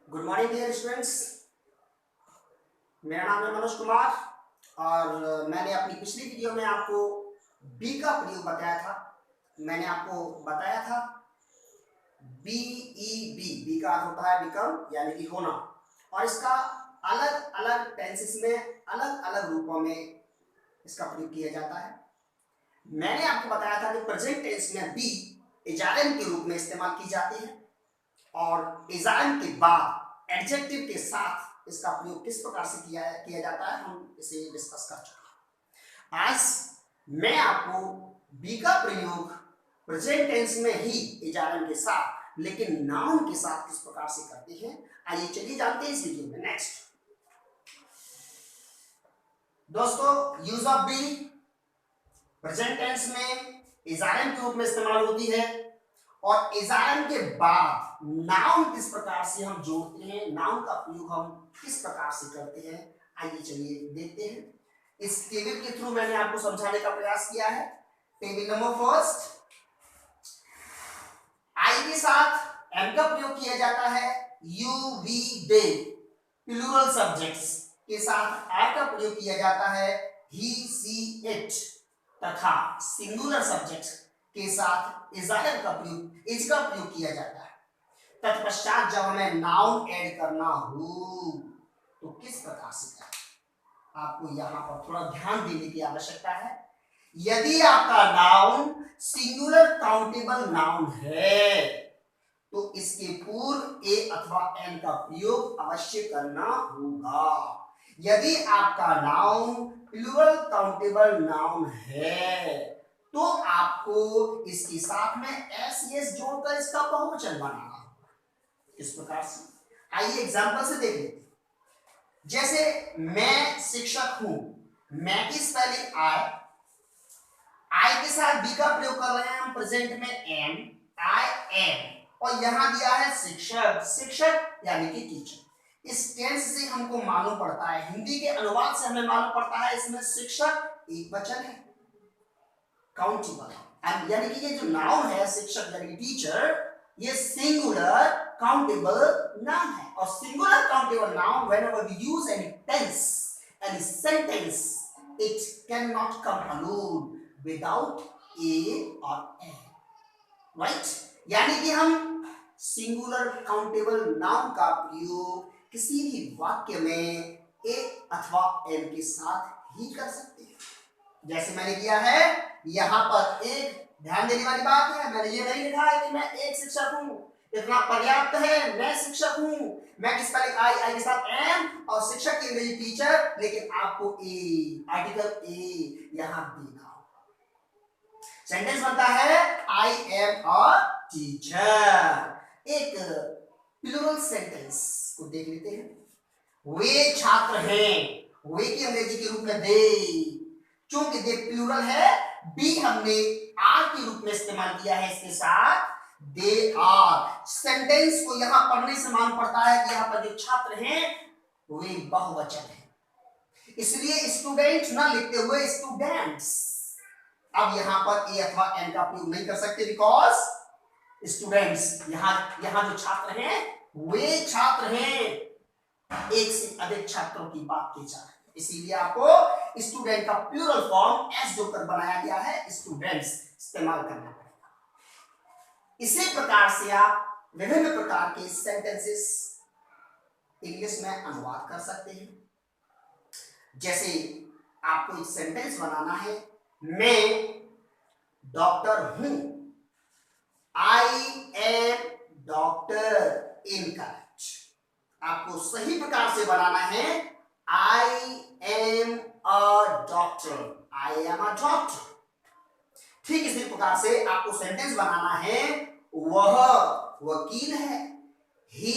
Good morning dear students. मेरा नाम है मनोज कुमार और मैंने अपनी पिछली वीडियो में आपको बी का प्रयोग बताया था। मैंने आपको बताया था बी का अर्थ होता है बिकम यानी कि होना, और इसका अलग अलग टेंसेस में अलग अलग रूपों में इसका प्रयोग किया जाता है। मैंने आपको बताया था कि प्रेजेंट टेंस में बी इजारम के रूप में इस्तेमाल की जाती है और इजारम के बाद एडजेक्टिव के साथ इसका प्रयोग किस प्रकार से किया जाता है हम इसे डिस्कस कर चुके हैं। आज मैं आपको बी का प्रयोग प्रेजेंट टेंस में ही इजारम के साथ लेकिन नाउन के साथ किस प्रकार से करते हैं, आइए चलिए जानते हैं इस वीडियो में। नेक्स्ट दोस्तों, use of be present tense में इजारम के रूप में इस्तेमाल होती है और इजारम के बाद नाउन किस प्रकार से हम जोड़ते हैं, नाउन का प्रयोग हम किस प्रकार से करते हैं, आइए चलिए देखते हैं। इस टेबल के थ्रू मैंने आपको समझाने का प्रयास किया है। टेबल नंबर फर्स्ट, आई के साथ एम का प्रयोग किया जाता है। You we they plural subjects के साथ आर का प्रयोग किया जाता है। ही सी इट तथा सिंगुलर सब्जेक्ट के साथ इजारम का प्रयोग इज का प्रयोग किया जाता है। तत्पश्चात जब हमें नाउन ऐड करना हो तो किस प्रकार से करें, आपको यहां पर थोड़ा ध्यान देने की आवश्यकता है। यदि आपका नाउन सिंगुलर काउंटेबल नाउन है तो इसके पूर्व ए अथवा एन का प्रयोग अवश्य करना होगा। यदि आपका नाउन प्लूरल काउंटेबल नाउन है तो आपको इसके साथ में एस एस जोड़कर इसका बहुवचन बनाना होगा। इस प्रकार से आइए एग्जांपल से देख लेते हैं। जैसे मैं शिक्षक हूं, मैं की स्पेलिंग आई के साथ बी का प्रयोग कर रहे हैं हम प्रेजेंट में एम, आई एम, और यहां दिया है शिक्षक, शिक्षक यानी कि टीचर। इस टेंस से हमको मालूम पड़ता है, हिंदी के अनुवाद से हमें मालूम पड़ता है इसमें शिक्षक एक वचन है, काउंटेबल, यानी कि ये जो नाउन है शिक्षक यानी कि टीचर, ये सिंगुलर काउंटेबल नाउन है। और singular countable noun whenever we use any tense any sentence it can not come alone without a और एन, राइट। यानी कि हम सिंगुलर काउंटेबल नाउन का प्रयोग किसी भी वाक्य में ए अथवा एन के साथ ही कर सकते हैं। जैसे मैंने किया है यहां पर, एक ध्यान देने वाली बात है, मैंने ये नहीं लिखा है कि मैं एक शिक्षक हूं, इतना पर्याप्त है। मैं शिक्षक हूं, मैं किस पर आई के साथ एम और शिक्षक की अंग्रेजी टीचर, लेकिन आपको ए आर्टिकल ए यहां देना होगा। सेंटेंस बनता है आई एम अ टीचर। एक प्लूरल सेंटेंस को देख लेते हैं। वे छात्र हैं, वे की अंग्रेजी के रूप में दे, चूंकि दे प्लूरल है, बी हमने आर के रूप में इस्तेमाल किया है इसके साथ, दे आर। सेंटेंस को यहां पढ़ने से मालूम पड़ता है कि यहां पर जो छात्र हैं वे बहुवचन है, इसलिए स्टूडेंट ना लिखते हुए स्टूडेंट्स। अब यहां पर ए अथवा एन का प्रयोग नहीं कर सकते बिकॉज स्टूडेंट्स, यहां जो छात्र हैं वे छात्र हैं, एक से अधिक छात्रों की बात की जा रही है, इसीलिए आपको स्टूडेंट का प्लूरल फॉर्म एस जोकर बनाया गया है, स्टूडेंट्स इस्तेमाल करना पड़ेगा। इसी प्रकार से आप विभिन्न प्रकार के सेंटेंसेस इंग्लिश में अनुवाद कर सकते हैं। जैसे आपको एक सेंटेंस बनाना है, मैं डॉक्टर हूं, आई एम डॉक्टर, इनकरेक्ट। आपको सही प्रकार से बनाना है I am a doctor, I am a doctor. ठीक इसी प्रकार से आपको सेंटेंस बनाना है, वह वकील है, ही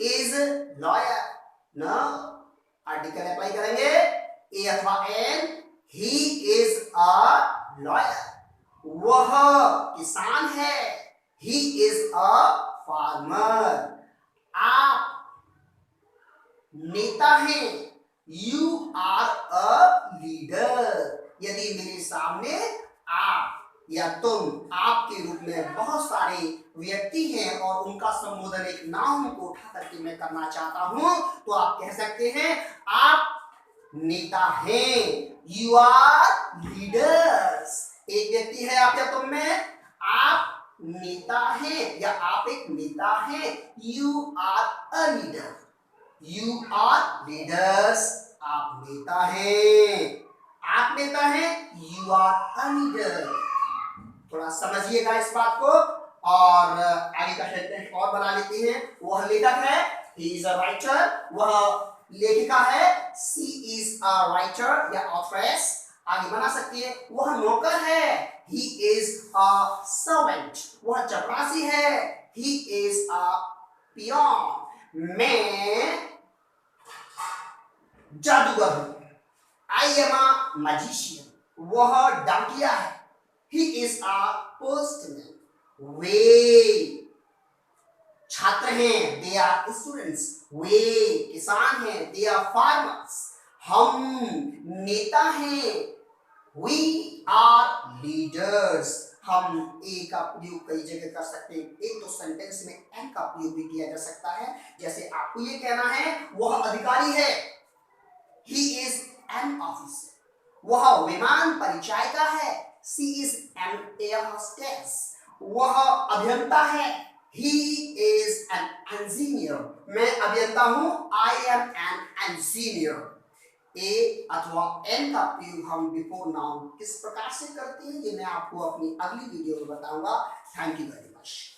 इज लॉयर। न आर्टिकल अप्लाई करेंगे ए अथवा an, he is a lawyer. वह किसान है, he is a farmer। आप नेता हैं, you are a leader। यदि मेरे सामने आप या तुम, आपके रूप में बहुत सारे व्यक्ति हैं और उनका संबोधन एक नाउन को उठा करके मैं करना चाहता हूं, तो आप कह सकते हैं आप नेता हैं, यू आर लीडर्स। एक व्यक्ति है आप या तुम में, आप नेता हैं या आप एक नेता हैं, you are a leader, you are leaders, आप नेता हैं, आप नेता हैं, यू आर अ लीडर। थोड़ा समझिएगा इस बात को और आगे का सेंटेंस और बना लेते हैं। वह लेखक है, ही इज अ राइटर, वह लेखिका है, शी इज अ राइटर या ऑथरेस, आगे बना सकती है। वह नौकर है, ही इज अ सर्वेंट, वह चपरासी है, ही इज अ पियोन। मैं जादूगर हूं, आई एम अ मैजिशियन, वह डाकिया है, he is a postman, वे छात्र हैं, they are students, वे किसान हैं, they are farmers, हम नेता हैं, we are leaders। हम ए का प्रयोग कई जगह कर सकते हैं, एक तो सेंटेंस में एन का प्रयोग भी किया जा सकता है, जैसे आपको ये कहना है वह अधिकारी है, he is an officer, वह विमान परिचायिका है, she is an air hostess, वह अभियंता है, he is an engineer, मैं अभियंता हूं, I am an engineer। ए अथवा एन का प्रयोग हम बिफोर नाउन किस प्रकार से करते हैं ये मैं आपको अपनी अगली वीडियो में बताऊंगा। Thank you very much.